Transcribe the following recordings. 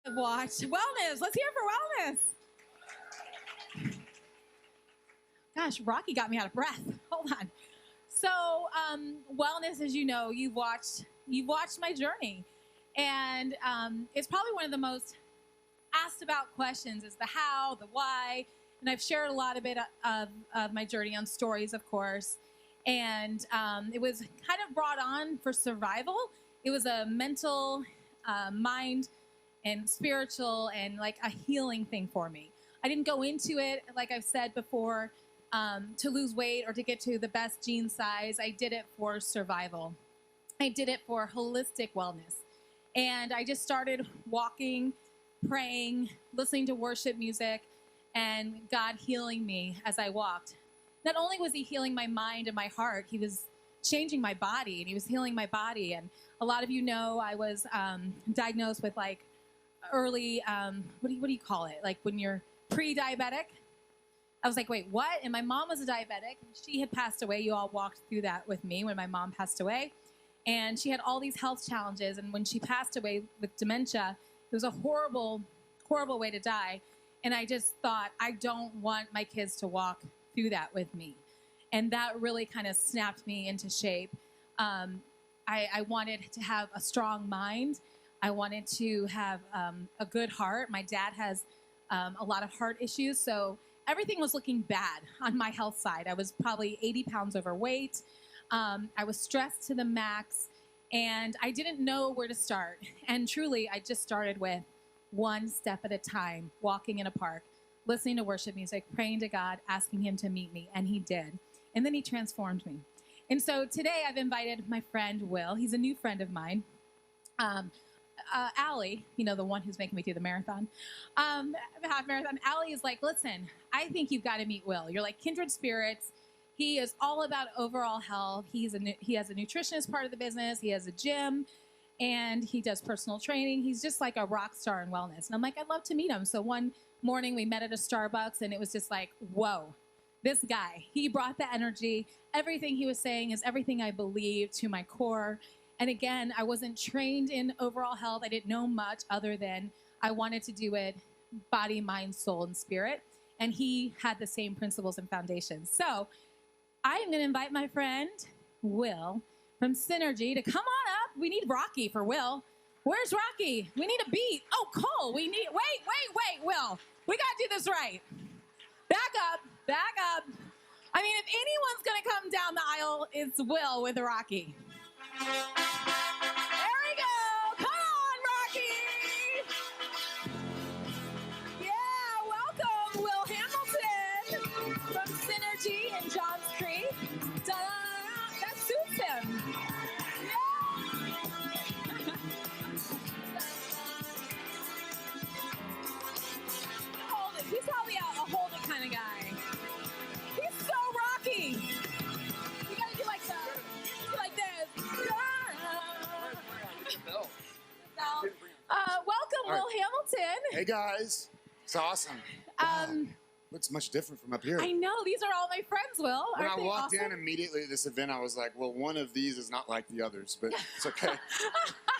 Watch wellness. Let's hear it for wellness. Gosh, Rocky got me out of breath. Hold on. So, wellness, as you know, you've watched my journey, and it's probably one of the most asked about questions is the how, the why, and I've shared a lot of it of my journey on stories, of course, and it was kind of brought on for survival. It was a mental, mind, and spiritual, and like a healing thing for me. I didn't go into it, like I've said before, to lose weight or to get to the best jean size. I did it for survival. I did it for holistic wellness. And I just started walking, praying, listening to worship music, and God healing me as I walked. Not only was he healing my mind and my heart, he was changing my body, and he was healing my body. And a lot of you know I was diagnosed with like early, what do you call it? Like when you're pre-diabetic. I was like, wait, what? And my mom was a diabetic. She had passed away. You all walked through that with me when my mom passed away. And she had all these health challenges. And when she passed away with dementia, it was a horrible, horrible way to die. And I just thought, I don't want my kids to walk through that with me. And that really kind of snapped me into shape. I wanted to have a strong mind. I wanted to have a good heart. My dad has a lot of heart issues, so everything was looking bad on my health side. I was probably 80 pounds overweight. I was stressed to the max, and I didn't know where to start. And truly, I just started with one step at a time, walking in a park, listening to worship music, praying to God, asking him to meet me, and he did. And then he transformed me. And so today I've invited my friend Will. He's a new friend of mine. Allie, you know, the one who's making me do the marathon, half marathon. Allie is like, listen, I think you've got to meet Will. You're like kindred spirits. He is all about overall health. He has a nutritionist part of the business. He has a gym, and he does personal training. He's just like a rock star in wellness. And I'm like, I'd love to meet him. So one morning we met at a Starbucks, and it was just like, whoa, this guy, he brought the energy. Everything he was saying is everything I believe to my core. And again, I wasn't trained in overall health. I didn't know much other than I wanted to do it body, mind, soul, and spirit. And he had the same principles and foundations. So I am going to invite my friend, Will, from Synergy to come on up. We need Rocky for Will. Where's Rocky? We need a beat. Oh, Cole, wait, Will. We got to do this right. Back up. I mean, if anyone's going to come down the aisle, it's Will with Rocky. There we go. Come on, Rocky. Yeah, welcome, Will Hamilton from Synergy in Johns Creek. Ta-da! That suits him. Yeah. Hold it. He's probably a hold it kind of guy. He's so rocky. You gotta do like this. Welcome, Will Hamilton. Hey guys, it's awesome. Looks much different from up here. I know, these are all my friends, Will. When I walked in immediately at this event, I was like, well, one of these is not like the others, but it's okay.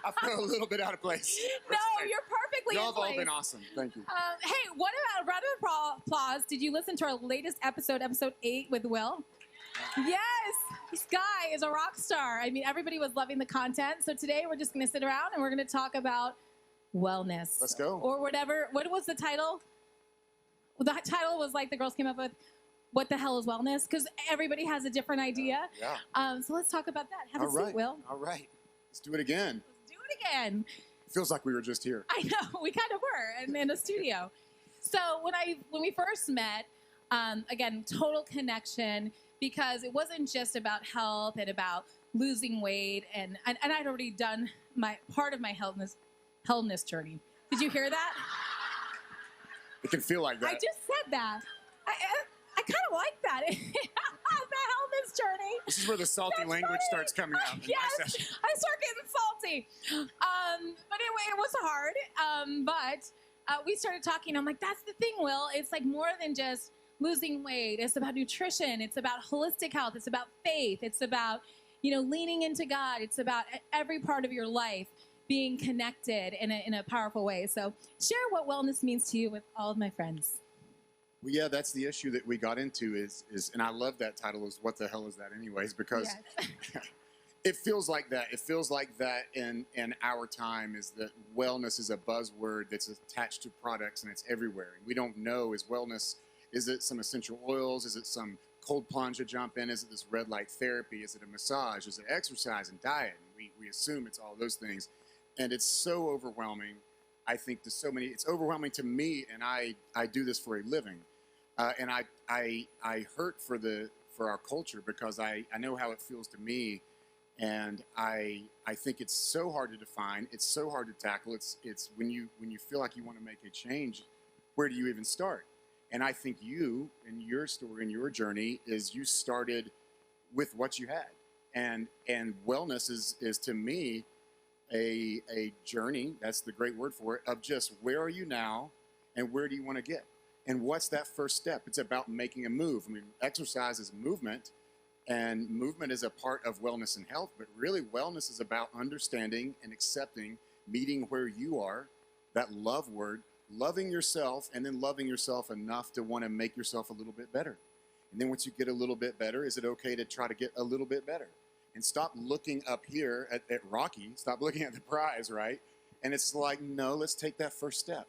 I feel a little bit out of place. No, you're perfectly Y'all in have all place. been awesome. Thank you. Hey, what about a round of applause? Did you listen to our latest episode 8 with Will? Yes, this guy is a rock star. I mean, everybody was loving the content. So today we're just going to sit around and we're going to talk about wellness. Let's go. Or whatever. What was the title? The title was like the girls came up with, what the hell is wellness? Because everybody has a different idea. Yeah. So let's talk about that. Have a seat, Will. All right. Let's do it again. Let's do it again. It feels like we were just here. I know. We kind of were in a studio. So when we first met, again, total connection, because it wasn't just about health and about losing weight, and I'd already done my part of my healthness journey. Did you hear that? It can feel like that. I just said that. I kind of like that. The healthness journey. This is where the salty language starts coming out. Yes, I start getting salty. But anyway, it was hard. But we started talking. I'm like, that's the thing, Will. It's like more than just losing weight. It's about nutrition. It's about holistic health. It's about faith. It's about, leaning into God. It's about every part of your life being connected in a powerful way. So share what wellness means to you with all of my friends. Well, yeah, that's the issue that we got into is, and I love that title is what the hell is that anyways? Because Yes. it feels like that. It feels like that in our time is that wellness is a buzzword that's attached to products and it's everywhere. And we don't know, is wellness, is it some essential oils? Is it some cold plunge to jump in? Is it this red light therapy? Is it a massage? Is it exercise and diet? And we assume it's all those things. And it's so overwhelming, I think, to so many. It's overwhelming to me, and I do this for a living. And I hurt for our culture because I know how it feels to me. And I think it's so hard to define. It's so hard to tackle. It's when you feel like you want to make a change, where do you even start? And I think you, in your story and your journey, is you started with what you had. And wellness is to me a journey, that's the great word for it, of just where are you now and where do you want to get? And what's that first step? It's about making a move. I mean, exercise is movement, and movement is a part of wellness and health, but really wellness is about understanding and accepting, meeting where you are, that love word, loving yourself, and then loving yourself enough to want to make yourself a little bit better. And then once you get a little bit better, is it okay to try to get a little bit better? And stop looking up here at Rocky, stop looking at the prize, right? And it's like, no, let's take that first step.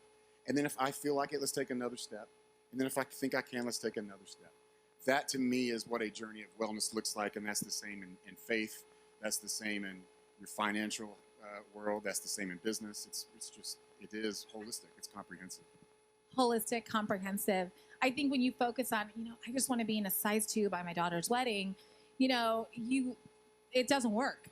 And then if I feel like it, let's take another step. And then if I think I can, let's take another step. That to me is what a journey of wellness looks like. And that's the same in faith. That's the same in your financial world. That's the same in business. It is holistic. It's comprehensive. Holistic, comprehensive. I think when you focus on, I just want to be in a size 2 by my daughter's wedding, it doesn't work.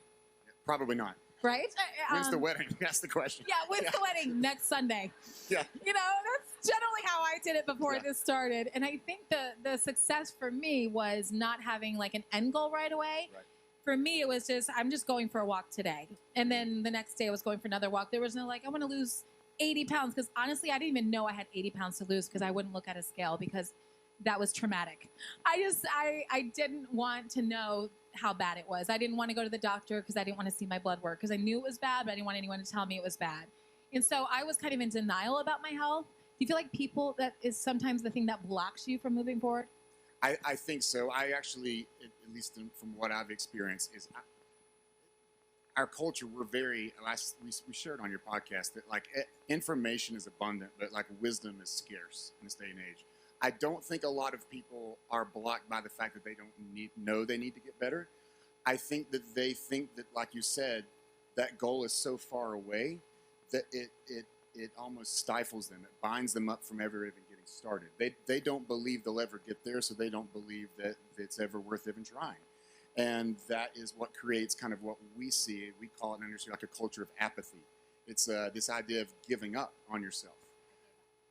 Probably not. Right? When's the wedding? That's the question. Yeah, when's the wedding? Next Sunday. Yeah. That's generally how I did it before this started. And I think the success for me was not having like an end goal right away. Right. For me, it was just, I'm just going for a walk today. And then the next day I was going for another walk. There was no I want to lose 80 pounds. Because honestly, I didn't even know I had 80 pounds to lose because I wouldn't look at a scale because that was traumatic. I didn't want to know how bad it was. I didn't want to go to the doctor because I didn't want to see my blood work because I knew it was bad, but I didn't want anyone to tell me it was bad. And so I was kind of in denial about my health. Do you feel like that is sometimes the thing that blocks you from moving forward? I think so. I actually, at least from what I've experienced, is our culture, we're very, we shared on your podcast that information is abundant, but wisdom is scarce in this day and age. I don't think a lot of people are blocked by the fact that they don't know they need to get better. I think that they think that, like you said, that goal is so far away that it almost stifles them. It binds them up from ever even getting started. They don't believe they'll ever get there, so they don't believe that it's ever worth even trying. And that is what creates kind of what we see. We call it in industry a culture of apathy. It's this idea of giving up on yourself.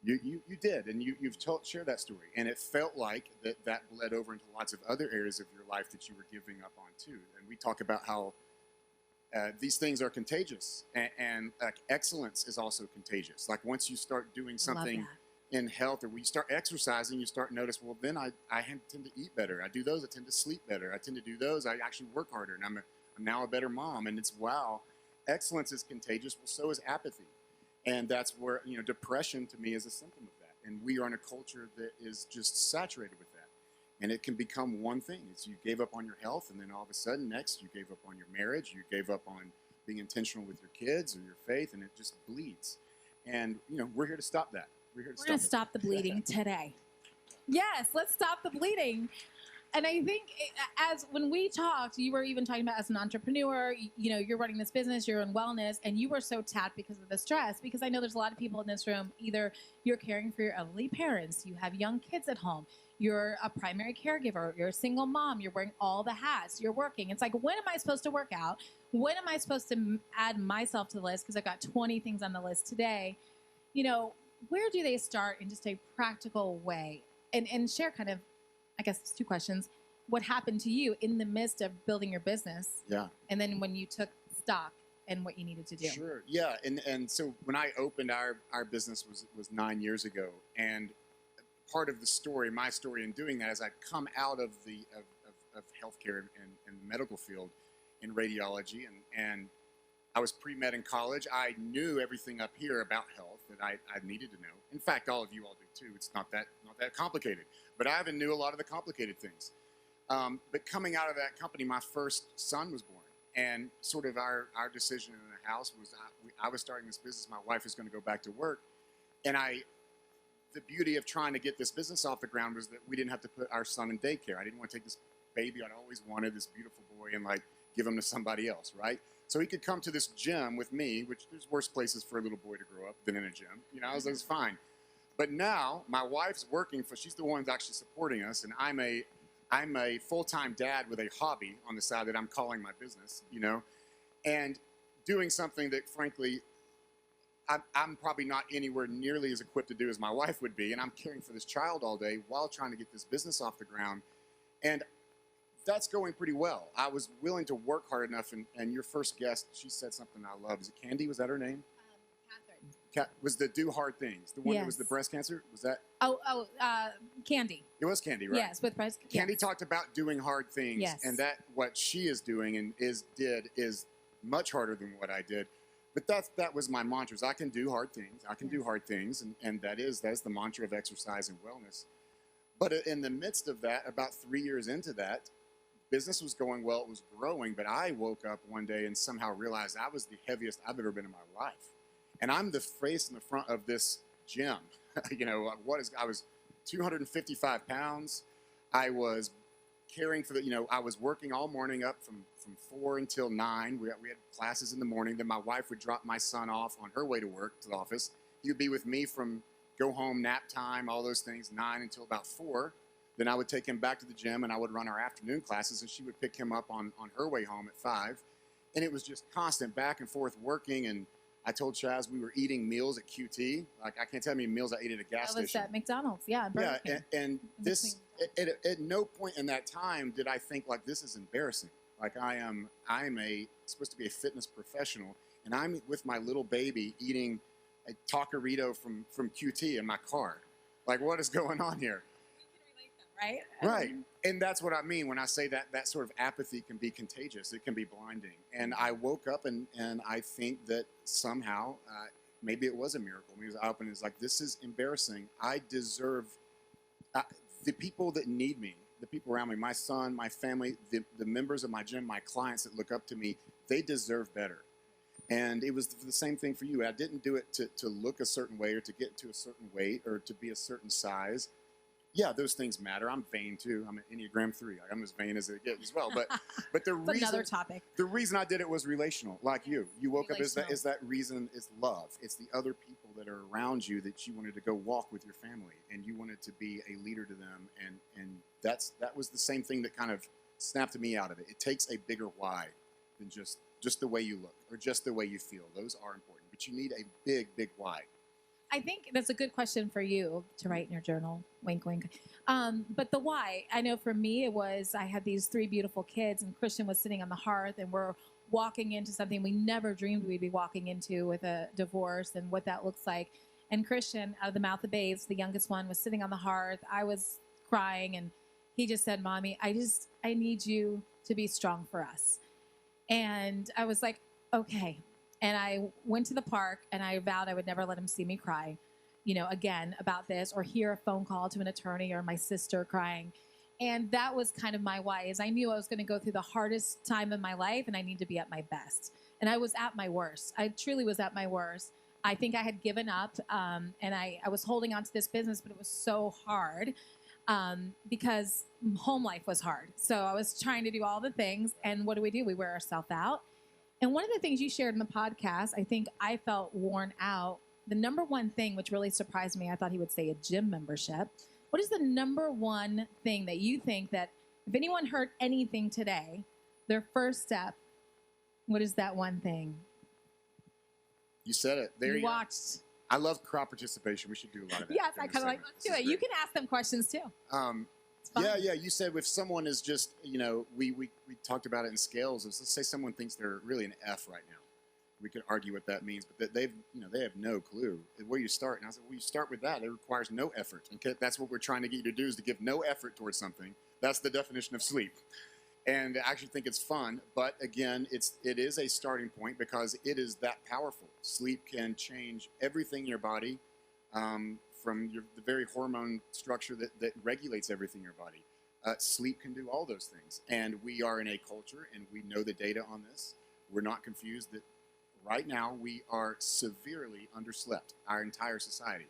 You did, and you've shared that story, and it felt like that bled over into lots of other areas of your life that you were giving up on too. And we talk about how these things are contagious, and excellence is also contagious. Once you start doing something in health, or when you start exercising, you start to notice, well, then I tend to eat better. I do those. I tend to sleep better. I tend to do those. I actually work harder, and I'm now a better mom. And it's wow, excellence is contagious. Well, so is apathy. And that's where, depression to me is a symptom of that. And we are in a culture that is just saturated with that. And it can become one thing. It's you gave up on your health, and then all of a sudden, next, you gave up on your marriage, you gave up on being intentional with your kids or your faith, and it just bleeds. And, we're here to stop that. We're going to stop the bleeding today. Yes, let's stop the bleeding. And I think when we talked, you were even talking about as an entrepreneur, you're running this business, you're in wellness, and you were so tapped because of the stress. Because I know there's a lot of people in this room, either you're caring for your elderly parents, you have young kids at home, you're a primary caregiver, you're a single mom, you're wearing all the hats, you're working. It's when am I supposed to work out? When am I supposed to add myself to the list? Because I've got 20 things on the list today. Where do they start in just a practical way? And share kind of, I guess it's 2 questions. What happened to you in the midst of building your business? Yeah. And then when you took stock and what you needed to do. Sure. Yeah. And so when I opened our business was 9 years ago. And part of the story, my story in doing that is I come out of of healthcare and the medical field in radiology. And I was pre-med in college. I knew everything up here about health that I needed to know. In fact, all of you all do too. It's not that complicated. But I even knew a lot of the complicated things. But coming out of that company, my first son was born. And sort of our decision in the house was I was starting this business. My wife was going to go back to work. And the beauty of trying to get this business off the ground was that we didn't have to put our son in daycare. I didn't want to take this baby I'd always wanted, this beautiful boy, and like give him to somebody else, right? So he could come to this gym with me, which there's worse places for a little boy to grow up than in a gym. You know, I was fine. But now my wife's working she's the one who's actually supporting us, and I'm a full-time dad with a hobby on the side that I'm calling my business, you know, and doing something that, frankly, I'm probably not anywhere nearly as equipped to do as my wife would be, and I'm caring for this child all day while trying to get this business off the ground, and that's going pretty well. I was willing to work hard enough, and your first guest, she said something I love. Is it Candy? Was that her name? Catherine. Was the Do Hard Things, the one that was the breast cancer? Was that? Candy. It was Candy, right? Yes, with breast cancer. Candy talked about doing hard things, and that what she is doing and did is much harder than what I did. But that was my mantra. I can do hard things. I can do hard things, and that's the mantra of exercise and wellness. But in the midst of that, about 3 years into that, business was going well. It was growing, but I woke up one day and somehow realized I was the heaviest I've ever been in my life. And I'm the face in the front of this gym. You know, I was 255 pounds. I was caring for I was working all morning up from 4 until 9. We had classes in the morning. Then my wife would drop my son off on her way to work, to the office. He would be with me from go home, nap time, all those things, 9 until about 4. Then I would take him back to the gym, and I would run our afternoon classes, and she would pick him up on her way home at 5. And it was just constant back and forth working. And I told Chaz we were eating meals at QT. Like, I can't tell you how many meals I ate at a gas station. At McDonald's, yeah. Yeah, and this, at no point in that time did I think, like, this is embarrassing. Like, I'm supposed to be a fitness professional, and I'm with my little baby eating a taquerito from QT in my car. Like, what is going on here? Right? Right. And that's what I mean when I say that sort of apathy can be contagious. It can be blinding. And I woke up and I think that somehow, maybe it was a miracle. Because I opened, it's like, this is embarrassing. I deserve the people that need me, the people around me, my son, my family, the members of my gym, my clients that look up to me, they deserve better. And it was the same thing for you. I didn't do it to look a certain way or to get to a certain weight or to be a certain size. Yeah, those things matter. I'm vain too. I'm an Enneagram 3. I'm as vain as it gets as well. But the reason, another topic. The reason I did it was relational. Like you woke up is that reason is love. It's the other people that are around you that you wanted to go walk with your family and you wanted to be a leader to them. And that was the same thing that kind of snapped me out of it. It takes a bigger why than just the way you look or just the way you feel. Those are important, but you need a big why. I think that's a good question for you to write in your journal. Wink, wink. But the why, I know for me, it was I had these 3 beautiful kids, and Christian was sitting on the hearth, and we're walking into something we never dreamed we'd be walking into with a divorce and what that looks like. And Christian, out of the mouth of babes, the youngest one, was sitting on the hearth. I was crying, and he just said, "Mommy, I need you to be strong for us." And I was like, okay. And I went to the park, and I vowed I would never let him see me cry, again about this or hear a phone call to an attorney or my sister crying. And that was kind of my why, is I knew I was going to go through the hardest time in my life, and I need to be at my best. And I was at my worst. I truly was at my worst. I think I had given up, and I was holding on to this business, but it was so hard because home life was hard. So I was trying to do all the things, and what do? We wear ourselves out. And one of the things you shared in the podcast, I think I felt worn out. The number one thing, which really surprised me, I thought he would say a gym membership. What is the number one thing that you think that if anyone heard anything today, their first step, what is that one thing? You said it. There you watched. I love crowd participation. We should do a lot of that. Yes, I kind of like, let's do it. You can ask them questions too. Yeah. You said if someone is just, we talked about it in scales. Let's say someone thinks they're really an F right now. We could argue what that means, but they have no clue where you start. And I said, well, you start with that. It requires no effort. Okay, that's what we're trying to get you to do, is to give no effort towards something. That's the definition of sleep. And I actually think it's fun, but again, it is a starting point because it is that powerful. Sleep can change everything in your body, from the very hormone structure that regulates everything in your body. Sleep can do all those things. And we are in a culture, and we know the data on this. We're not confused that right now we are severely underslept, our entire society.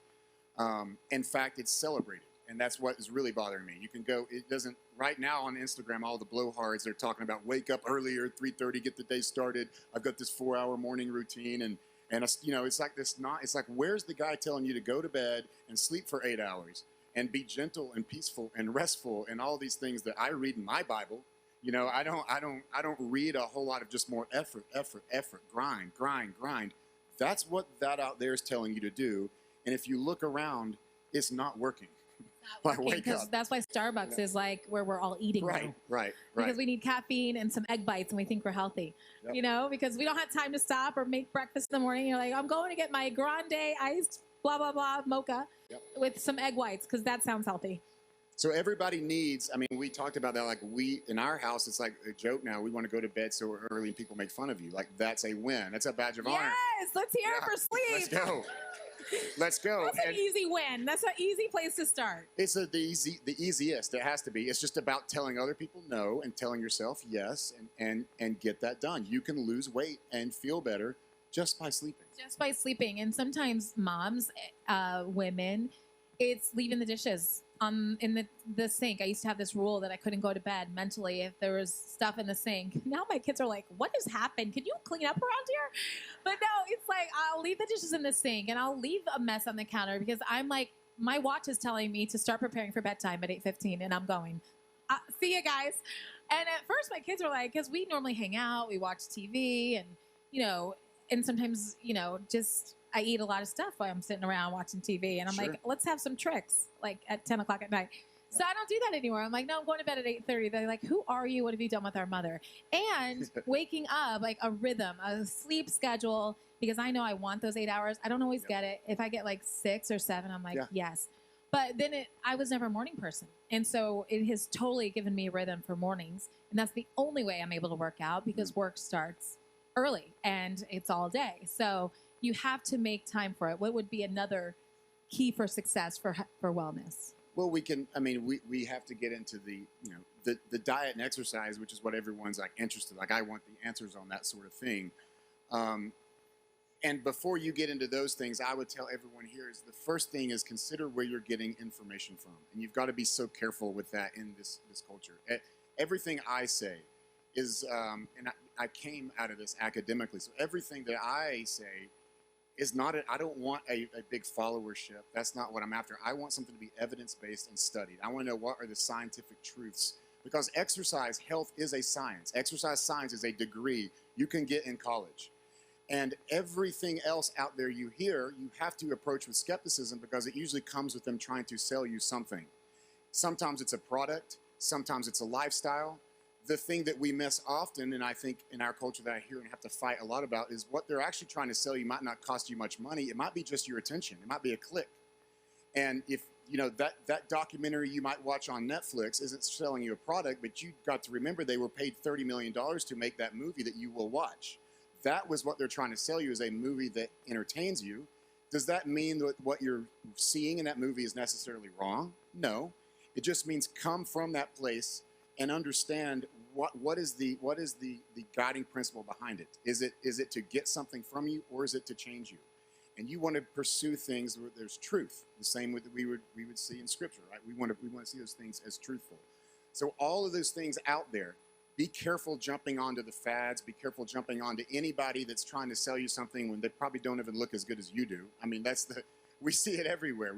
In fact, it's celebrated. And that's what is really bothering me. You can go, it doesn't, right now on Instagram, all the blowhards, they're talking about wake up earlier, 3:30, get the day started. I've got this 4-hour morning routine. And it's like this, it's like, where's the guy telling you to go to bed and sleep for 8 hours and be gentle and peaceful and restful and all these things that I read in my Bible? I don't read a whole lot of just more effort, grind. That's what that out there is telling you to do. And if you look around, it's not working. Because that's why Starbucks is like where we're all eating now. Right. Because we need caffeine and some egg bites and we think we're healthy. Yep. Because we don't have time to stop or make breakfast in the morning. You're like, I'm going to get my grande iced blah, blah, blah mocha with some egg whites because that sounds healthy. So everybody needs, we talked about that, like in our house, it's like a joke now. We want to go to bed so early and people make fun of you. Like that's a win. That's a badge of honor. Yes, let's hear it for sleep. Let's go. That's an easy win. That's an easy place to start. It's the easiest. It has to be. It's just about telling other people no and telling yourself yes and get that done. You can lose weight and feel better just by sleeping. And sometimes moms, women, it's leaving the dishes in the sink. I used to have this rule that I couldn't go to bed mentally if there was stuff in the sink. Now my kids are like, what has happened? Can you clean up around here? But no, it's like I'll leave the dishes in the sink and I'll leave a mess on the counter because I'm like, my watch is telling me to start preparing for bedtime at 8:15 and I'm going, see you guys. And at first my kids were like, because we normally hang out, we watch TV and sometimes, just I eat a lot of stuff while I'm sitting around watching TV. And I'm like, let's have some tricks, like at 10 o'clock at night. So I don't do that anymore. I'm like, no, I'm going to bed at 8:30. They're like, who are you? What have you done with our mother? And waking up, like a rhythm, a sleep schedule, because I know I want those 8 hours. I don't always get it. If I get like 6 or 7, I'm like, yes. But then I was never a morning person. And so it has totally given me a rhythm for mornings. And that's the only way I'm able to work out because work starts early and it's all day. So you have to make time for it. What would be another key for success for wellness? Well, we have to get into the diet and exercise, which is what everyone's like interested. Like I want the answers on that sort of thing. And before you get into those things, I would tell everyone here is the first thing is consider where you're getting information from. And you've got to be so careful with that in this culture. Everything I say is, and I came out of this academically. So everything that I say is not, I don't want a big followership. That's not what I'm after. I want something to be evidence-based and studied. I want to know what are the scientific truths. Because exercise health is a science. Exercise science is a degree you can get in college. And everything else out there you hear, you have to approach with skepticism because it usually comes with them trying to sell you something. Sometimes it's a product. Sometimes it's a lifestyle. The thing that we miss often, and I think in our culture that I hear and have to fight a lot about, is what they're actually trying to sell you might not cost you much money. It might be just your attention. It might be a click. And if, that documentary you might watch on Netflix isn't selling you a product, but you've got to remember they were paid $30 million to make that movie that you will watch. That was what they're trying to sell you, is a movie that entertains you. Does that mean that what you're seeing in that movie is necessarily wrong? No. It just means come from that place and understand what is the guiding principle behind it. Is it to get something from you, or is it to change you? And you want to pursue things where there's truth, the same way that we would see in Scripture, right? We want to see those things as truthful. So all of those things out there, be careful jumping onto the fads. Be careful jumping onto anybody that's trying to sell you something when they probably don't even look as good as you do. We see it everywhere.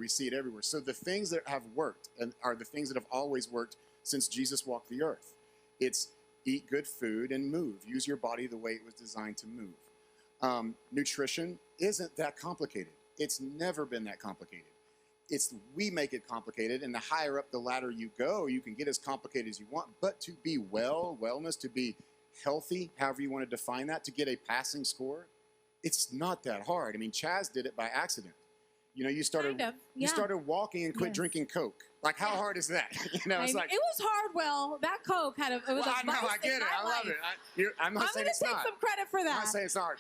So the things that have worked are the things that have always worked since Jesus walked the earth. It's eat good food and move. Use your body the way it was designed to move. Nutrition isn't that complicated. It's never been that complicated. We make it complicated, and the higher up the ladder you go, you can get as complicated as you want. But to be wellness, to be healthy, however you want to define that, to get a passing score, it's not that hard. Chaz did it by accident. You know, you started Kind of, you yeah. started walking and quit Yes. drinking Coke. Like, how Yeah. hard is that? You know, it's like, it was hard. Well, that Coke it was well, a I know, vice I get in it, my I love life. it. I'm not I'm saying going it's to take not. some credit for I'm that. not saying it's hard.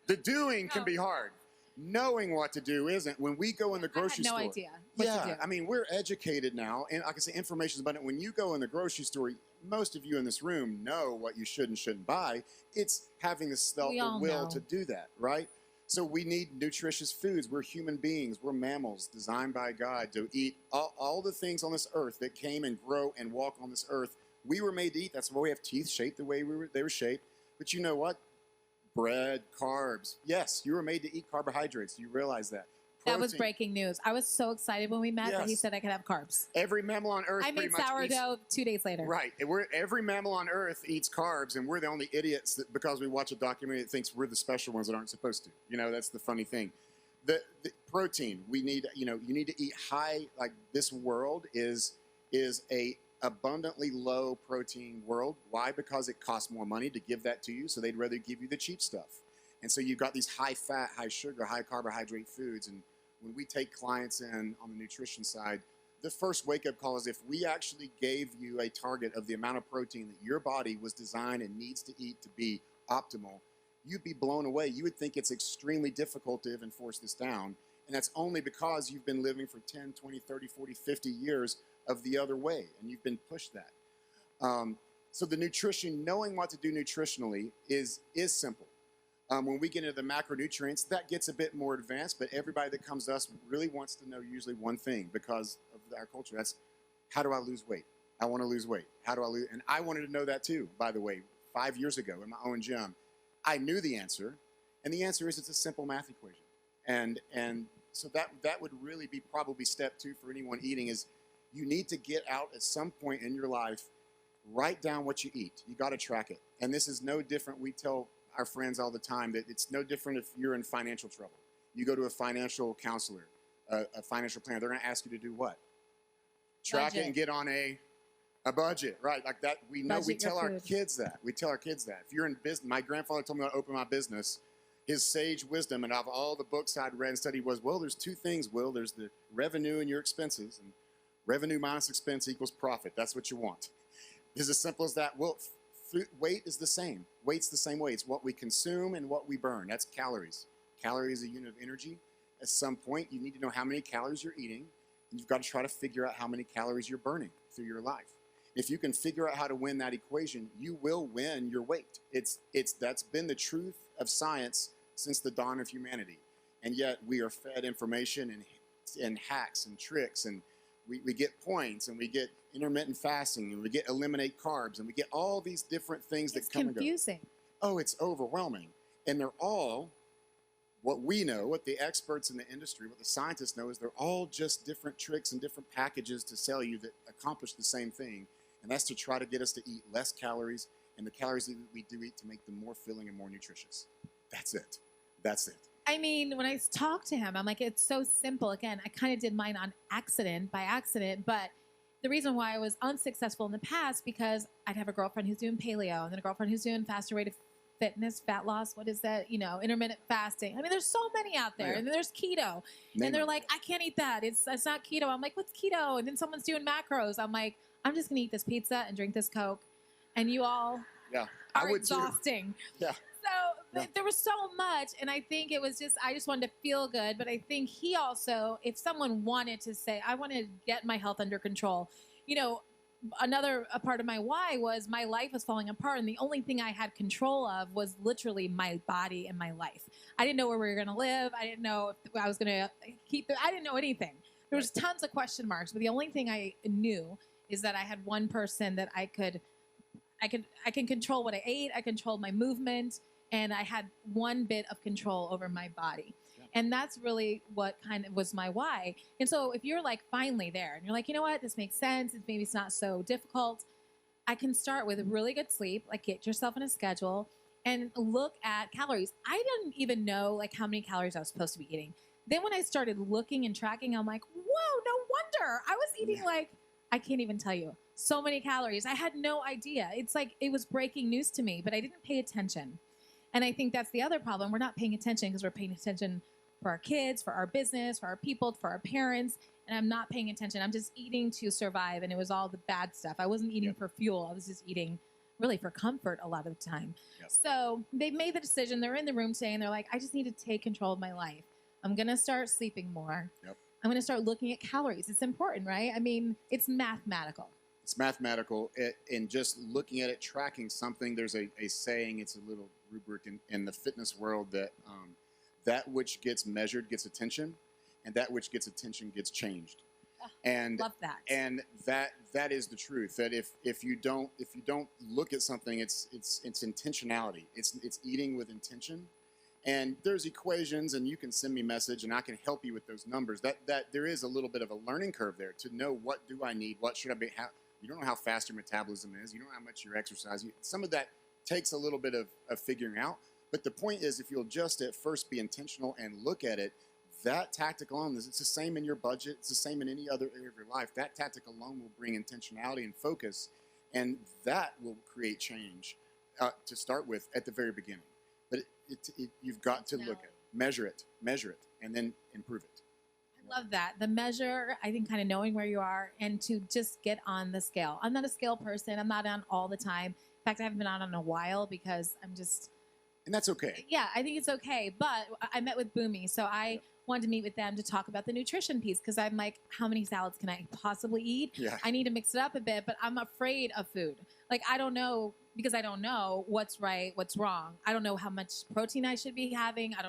The doing can No. be hard. Knowing what to do isn't. When we go in the grocery I had no store, idea what to do. I mean, we're educated now, and like I say, information is abundant. When you go in the grocery store, most of you in this room know what you should and shouldn't buy. It's having We the all will know. to do that, right? So we need nutritious foods. We're human beings. We're mammals designed by God to eat all the things on this earth that came and grow and walk on this earth. We were made to eat. That's why we have teeth shaped the way they were shaped. But you know what? Bread, carbs. Yes, you were made to eat carbohydrates. You realize that. That was Protein. breaking news. I was so excited when we met that he Yes. said I could have carbs. Every mammal on earth I pretty made much eats. sourdough 2 days later. Right. Every mammal on earth eats carbs, and we're the only idiots that, because we watch a documentary that thinks we're the special ones that aren't supposed to. You know, that's the funny thing. The protein, we need, you need to eat high. Like, this world is a abundantly low protein world. Why? Because it costs more money to give that to you, so they'd rather give you the cheap stuff. And so you've got these high fat, high sugar, high carbohydrate foods. And when we take clients in on the nutrition side, the first wake-up call is if we actually gave you a target of the amount of protein that your body was designed and needs to eat to be optimal, you'd be blown away. You would think it's extremely difficult to even force this down. And that's only because you've been living for 10, 20, 30, 40, 50 years of the other way, and you've been pushed that. So the nutrition, knowing what to do nutritionally is simple. When we get into the macronutrients, that gets a bit more advanced, but everybody that comes to us really wants to know usually one thing because of our culture. That's, how do I lose weight? I want to lose weight. How do I lose? And I wanted to know that too, by the way, 5 years ago in my own gym. I knew the answer, and the answer is it's a simple math equation. And so that would really be probably step 2 for anyone eating is you need to get out at some point in your life, write down what you eat. You got to track it. And this is no different. We tell our friends all the time that it's no different if you're in financial trouble. You go to a financial counselor, a financial planner. They're going to ask you to do what? Track Budget. it and get on a budget, right? Like that. We know. Budget We tell your our food. kids that. We tell our kids that. If you're in business, my grandfather told me to open my business. His sage wisdom, and of all the books I'd read and studied, was, well, there's 2 things, Will. There's the revenue and your expenses, and revenue minus expense equals profit. That's what you want. It's as simple as that. Well, weight is the same. Weight's the same way. It's what we consume and what we burn. That's calories. Calorie is a unit of energy. At some point, you need to know how many calories you're eating, and you've got to try to figure out how many calories you're burning through your life. If you can figure out how to win that equation, you will win your weight. That's been the truth of science since the dawn of humanity. And yet we are fed information and hacks and tricks, and we get points, and we get intermittent fasting, and we get eliminate carbs, and we get all these different things It's that come and go. confusing. Oh, it's overwhelming. And they're all, what we know, what the experts in the industry, what the scientists know, is they're all just different tricks and different packages to sell you that accomplish the same thing. And that's to try to get us to eat less calories, and the calories that we do eat to make them more filling and more nutritious. That's it. That's it. I mean, when I talked to him, I'm like, it's so simple. Again, I kind of did mine by accident, but the reason why I was unsuccessful in the past, because I'd have a girlfriend who's doing paleo, and then a girlfriend who's doing faster rate of fitness, fat loss, what is that? Intermittent fasting. I mean, there's so many out there. Yeah. And then there's keto. Name and they're it. like, I can't eat that. It's not keto. I'm like, what's keto? And then someone's doing macros. I'm like, I'm just going to eat this pizza and drink this Coke. And you all Yeah, are I would too. exhausting. Yeah. So Yeah. there was so much, and I think it was just, I just wanted to feel good, but I think he also, if someone wanted to say, I want to get my health under control, a part of my why was my life was falling apart, and the only thing I had control of was literally my body and my life. I didn't know where we were going to live. I didn't know if I was going to I didn't know anything. There was tons of question marks, but the only thing I knew is that I had one person that I can control what I ate. I controlled my movement, and I had one bit of control over my body. Yeah. And that's really what kind of was my why. And so if you're like finally there and you're like, you know what, this makes sense. Maybe it's not so difficult. I can start with really good sleep, like get yourself in a schedule and look at calories. I didn't even know like how many calories I was supposed to be eating. Then when I started looking and tracking, I'm like, whoa, no wonder. I was eating like, I can't even tell you, so many calories. I had no idea. It's like it was breaking news to me, but I didn't pay attention. And I think that's the other problem. We're not paying attention because we're paying attention for our kids, for our business, for our people, for our parents. And I'm not paying attention. I'm just eating to survive. And it was all the bad stuff. I wasn't eating for fuel. I was just eating really for comfort a lot of the time. Yep. So they made the decision. They're in the room today and they're like, I just need to take control of my life. I'm going to start sleeping more. Yep. I'm going to start looking at calories. It's important, right? I mean, it's mathematical. It's mathematical. And just looking at it, tracking something, there's a saying, it's a little rubric in the fitness world that that which gets measured gets attention, and that which gets attention gets changed. And love that. And that is the truth. That if you don't look at something, it's intentionality. It's eating with intention. And there's equations, and you can send me a message, and I can help you with those numbers. That there is a little bit of a learning curve there to know what do I need, what should I be. You don't know how fast your metabolism is. You don't know how much you're exercising. Some of that takes a little bit of figuring out. But the point is, if you'll just at first be intentional and look at it, that tactic alone, it's the same in your budget. It's the same in any other area of your life. That tactic alone will bring intentionality and focus, and that will create change to start with at the very beginning. But you've got to look at it, measure it, and then improve it. I love that. The measure, I think, kind of knowing where you are and to just get on the scale. I'm not a scale person. I'm not on all the time. In fact, I haven't been on in a while because I'm just... And that's okay. Yeah, I think it's okay. But I met with Boomy, so I wanted to meet with them to talk about the nutrition piece because I'm like, how many salads can I possibly eat? Yeah. I need to mix it up a bit, but I'm afraid of food. Like, I don't know, because I don't know what's right, what's wrong. I don't know how much protein I should be having. I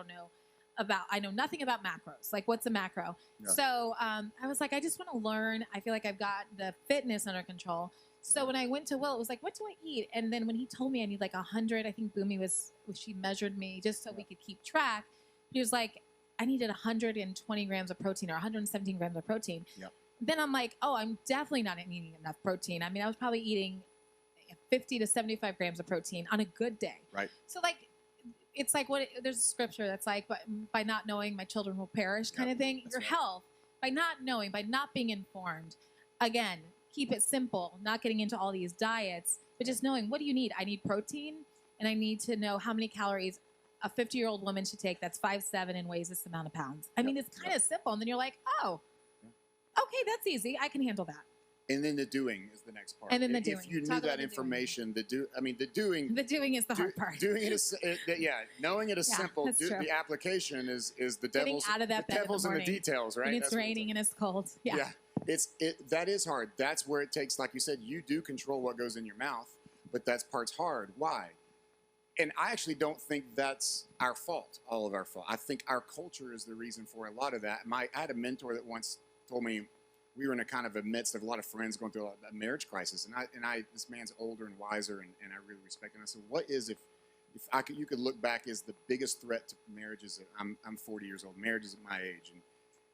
know nothing about macros. Like, what's a macro? Yeah. So I was like, I just want to learn. I feel like I've got the fitness under control. So when I went to Will, it was like, what do I eat? And then when he told me I need like 100, I think Boomy she measured me just so we could keep track. He was like, I needed 120 grams of protein or 117 grams of protein. Yep. Then I'm like, oh, I'm definitely not eating enough protein. I mean, I was probably eating 50 to 75 grams of protein on a good day. Right. So like, it's like there's a scripture that's like, but by not knowing my children will perish kind of thing. Your health, by not knowing, by not being informed, again, keep it simple, not getting into all these diets, but just knowing, what do you need? I need protein, and I need to know how many calories a 50-year-old woman should take that's 5'7" and weighs this amount of pounds. I mean, it's kind of simple. And then you're like, oh, okay, that's easy. I can handle that. And then the doing is the next part. And then the doing. If you knew that information, the doing. The doing is the hard part. Doing it is, knowing it is simple. The application is the devil's. Getting out of that bed devil's in the details, right? And it's raining and it's cold. Yeah. That is hard. That's where it takes, like you said, you do control what goes in your mouth, but that part's hard. Why? And I actually don't think that's our fault, all of our fault. I think our culture is the reason for a lot of that. I had a mentor that once told me, we were in a kind of a midst of a lot of friends going through a marriage crisis. And this man's older and wiser, and I really respect him. I said, what is, if you could look back as the biggest threat to marriages? I'm 40 years old. Marriage is at my age. And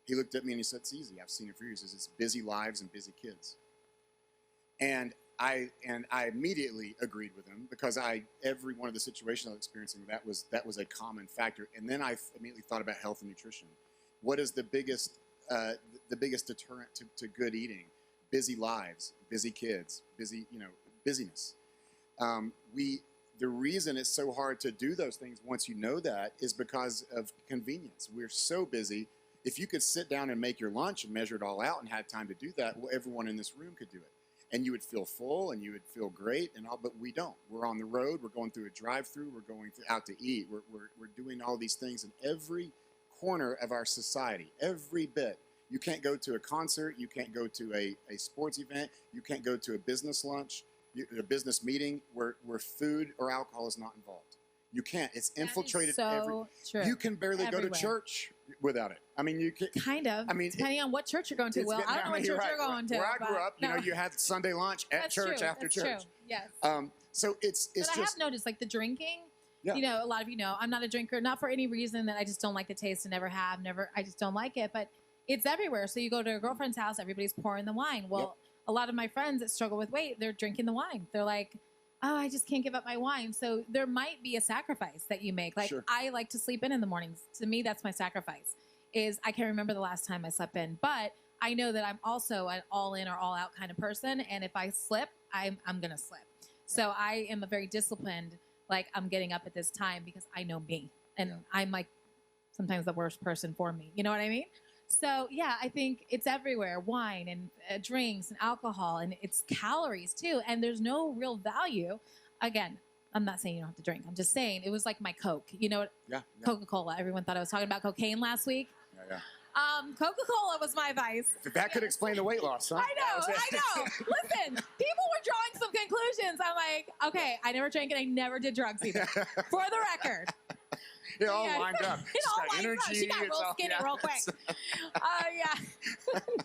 he looked at me and he said, it's easy. I've seen it for years. He says, it's busy lives and busy kids. And I immediately agreed with him because every one of the situations I was experiencing, that was a common factor. And then I immediately thought about health and nutrition. What is the biggest deterrent to good eating? Busy lives, busy kids, busyness. The reason it's so hard to do those things once you know that is because of convenience. We're so busy. If you could sit down and make your lunch and measure it all out and had time to do that, well, everyone in this room could do it. And you would feel full and you would feel great and all, but we don't. We're on the road. We're going through a drive-through. We're going out to eat. We're doing all these things in every corner of our society, every bit. You can't go to a concert. You can't go to a sports event. You can't go to a business lunch, a business meeting where food or alcohol is not involved. You can't. It's infiltrated. So true. You can barely go to church without it. I mean, you can. Kind of. I mean, depending on what church you're going to. Well, I don't know what church you're going to. Where I grew up, you had Sunday lunch at church after church. True. Yes. So it's but just. I have noticed, like the drinking. Yeah. A lot of I'm not a drinker, not for any reason that I just don't like the taste and never have, I just don't like it. But it's everywhere. So you go to a girlfriend's house, everybody's pouring the wine. Well, a lot of my friends that struggle with weight, they're drinking the wine. They're like, oh, I just can't give up my wine. So there might be a sacrifice that you make. Like, sure. I like to sleep in the mornings. To me, that's my sacrifice. I can't remember the last time I slept in, but I know that I'm also an all in or all out kind of person. And if I slip, I'm going to slip. So I am a very disciplined, like I'm getting up at this time because I know me. And I'm like, sometimes the worst person for me. You know what I mean? So yeah, I think it's everywhere. Wine and drinks and alcohol, and it's calories too. And there's no real value. Again, I'm not saying you don't have to drink. I'm just saying it was like my Coke. You know, Coca-Cola. Everyone thought I was talking about cocaine last week. Yeah. Coca-Cola was my vice. That could explain the weight loss, huh? I know. Listen, people were drawing some conclusions. I'm like, okay, I never drank and I never did drugs either. For the record. It all lined up. It all lined up. She got real skinny real quick.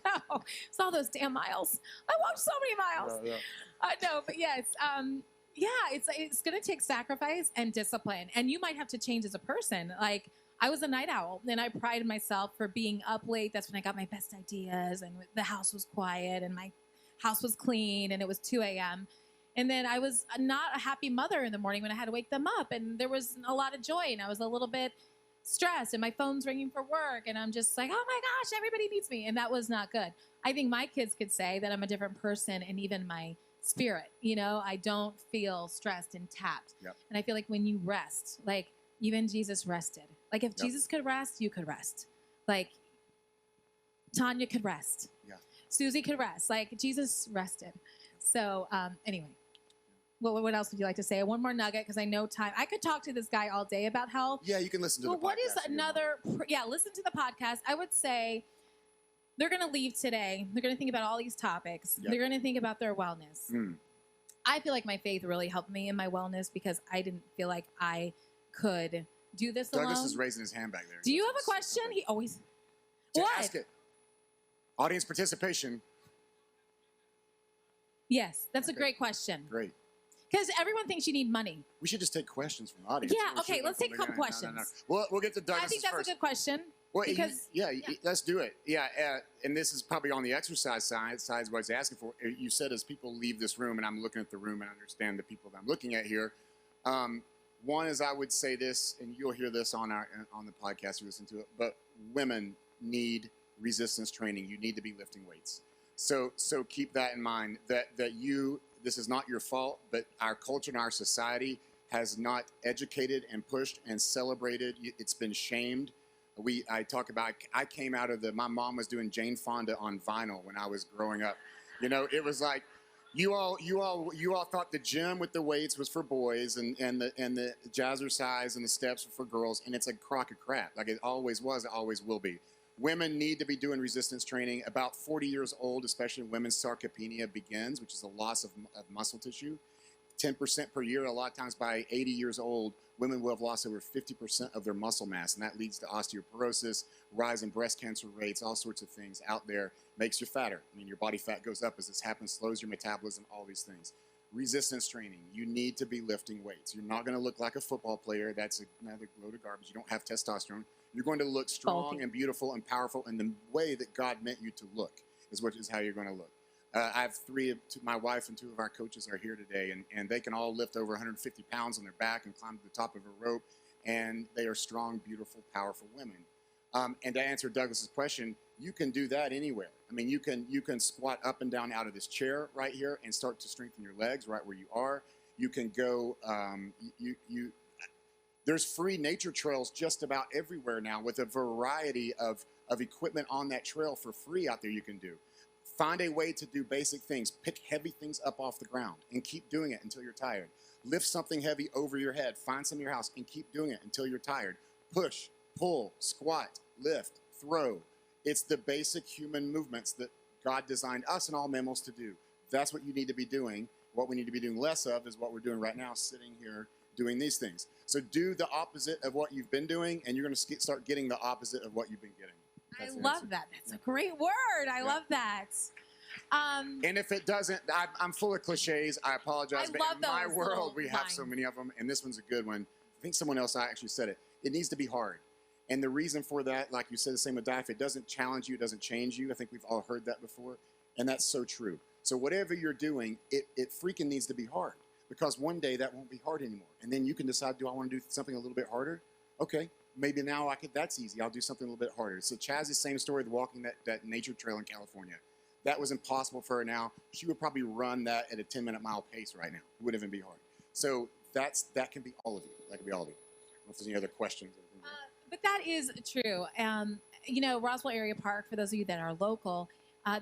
No. It's all those damn miles. I walked so many miles. No, but yes. It's going to take sacrifice and discipline. And you might have to change as a person. Like, I was a night owl, and I prided myself for being up late. That's when I got my best ideas, and the house was quiet, and my house was clean, and it was 2 a.m. And then I was not a happy mother in the morning when I had to wake them up, and there was a lot of joy, and I was a little bit stressed, and my phone's ringing for work, and I'm just like, oh my gosh, everybody needs me, and that was not good. I think my kids could say that I'm a different person, and even my spirit, I don't feel stressed and tapped. Yep. And I feel like when you rest, like even Jesus rested. Like if Jesus could rest, you could rest. Like Tanya could rest. Yeah. Susie could rest. Like Jesus rested. So anyway, what else would you like to say? One more nugget because I know time. I could talk to this guy all day about health. Yeah, you can listen to the podcast. What is another? Listen to the podcast. I would say they're going to leave today. They're going to think about all these topics. Yep. They're going to think about their wellness. I feel like my faith really helped me in my wellness because I didn't feel like I could do this alone. Douglas is raising his hand back there. Do you have a question? He always... Ask it. Audience participation. Yes, that's a great question. Great. Because everyone thinks you need money. We should just take questions from the audience. Yeah, okay, let's take a couple questions. No. We'll get to Douglas I think that's first. A good question. Well, let's do it. Yeah, and this is probably on the exercise side what he's asking for. You said as people leave this room, and I'm looking at the room and understand the people that I'm looking at here. One is I would say this, and you'll hear this on the podcast you listen to it, but women need resistance training. You need to be lifting weights. So keep that in mind, that this is not your fault, but our culture and our society has not educated and pushed and celebrated. It's been shamed. I came out of my mom was doing Jane Fonda on vinyl when I was growing up. It was like, you all thought the gym with the weights was for boys and the jazzercise and the steps were for girls, and it's a crock of crap. Like it always was, it always will be. Women need to be doing resistance training. About 40 years old, especially women's sarcopenia begins, which is a loss of muscle tissue. 10% per year. A lot of times by 80 years old, women will have lost over 50% of their muscle mass, and that leads to osteoporosis, rise in breast cancer rates, all sorts of things out there. Makes you fatter. I mean, your body fat goes up as this happens, slows your metabolism, all these things. Resistance training. You need to be lifting weights. You're not going to look like a football player. That's another load of garbage. You don't have testosterone. You're going to look strong and beautiful and powerful in the way that God meant you to look is how you're going to look. I have my wife and two of our coaches are here today, and they can all lift over 150 pounds on their back and climb to the top of a rope, and they are strong, beautiful, powerful women. And to answer Douglas's question, you can do that anywhere. I mean, you can squat up and down out of this chair right here and start to strengthen your legs right where you are. You can go, there's free nature trails just about everywhere now with a variety of equipment on that trail for free out there you can do. Find a way to do basic things. Pick heavy things up off the ground and keep doing it until you're tired. Lift something heavy over your head. Find some in your house and keep doing it until you're tired. Push, pull, squat, lift, throw. It's the basic human movements that God designed us and all mammals to do. That's what you need to be doing. What we need to be doing less of is what we're doing right now, sitting here doing these things. So do the opposite of what you've been doing, and you're going to start getting the opposite of what you've been getting. I love that. That's a great word. I love that. And if it doesn't, I'm full of cliches. I apologize. I love in my world, we have lines. so many of them, and this one's a good one. I think someone else actually said it. It needs to be hard. And the reason for that, like you said, the same with diet, if it doesn't challenge you, it doesn't change you. I think we've all heard that before, and that's so true. So whatever you're doing, it freaking needs to be hard, because one day that won't be hard anymore. And then you can decide, do I want to do something a little bit harder? Okay, maybe now that's easy. I'll do something a little bit harder. So Chaz's same story with walking that nature trail in California. That was impossible for her now. She would probably run that at a 10-minute mile pace right now. It wouldn't even be hard. So that can be all of you. That can be all of you. If there's any other questions. But that is true. Roswell Area Park, for those of you that are local,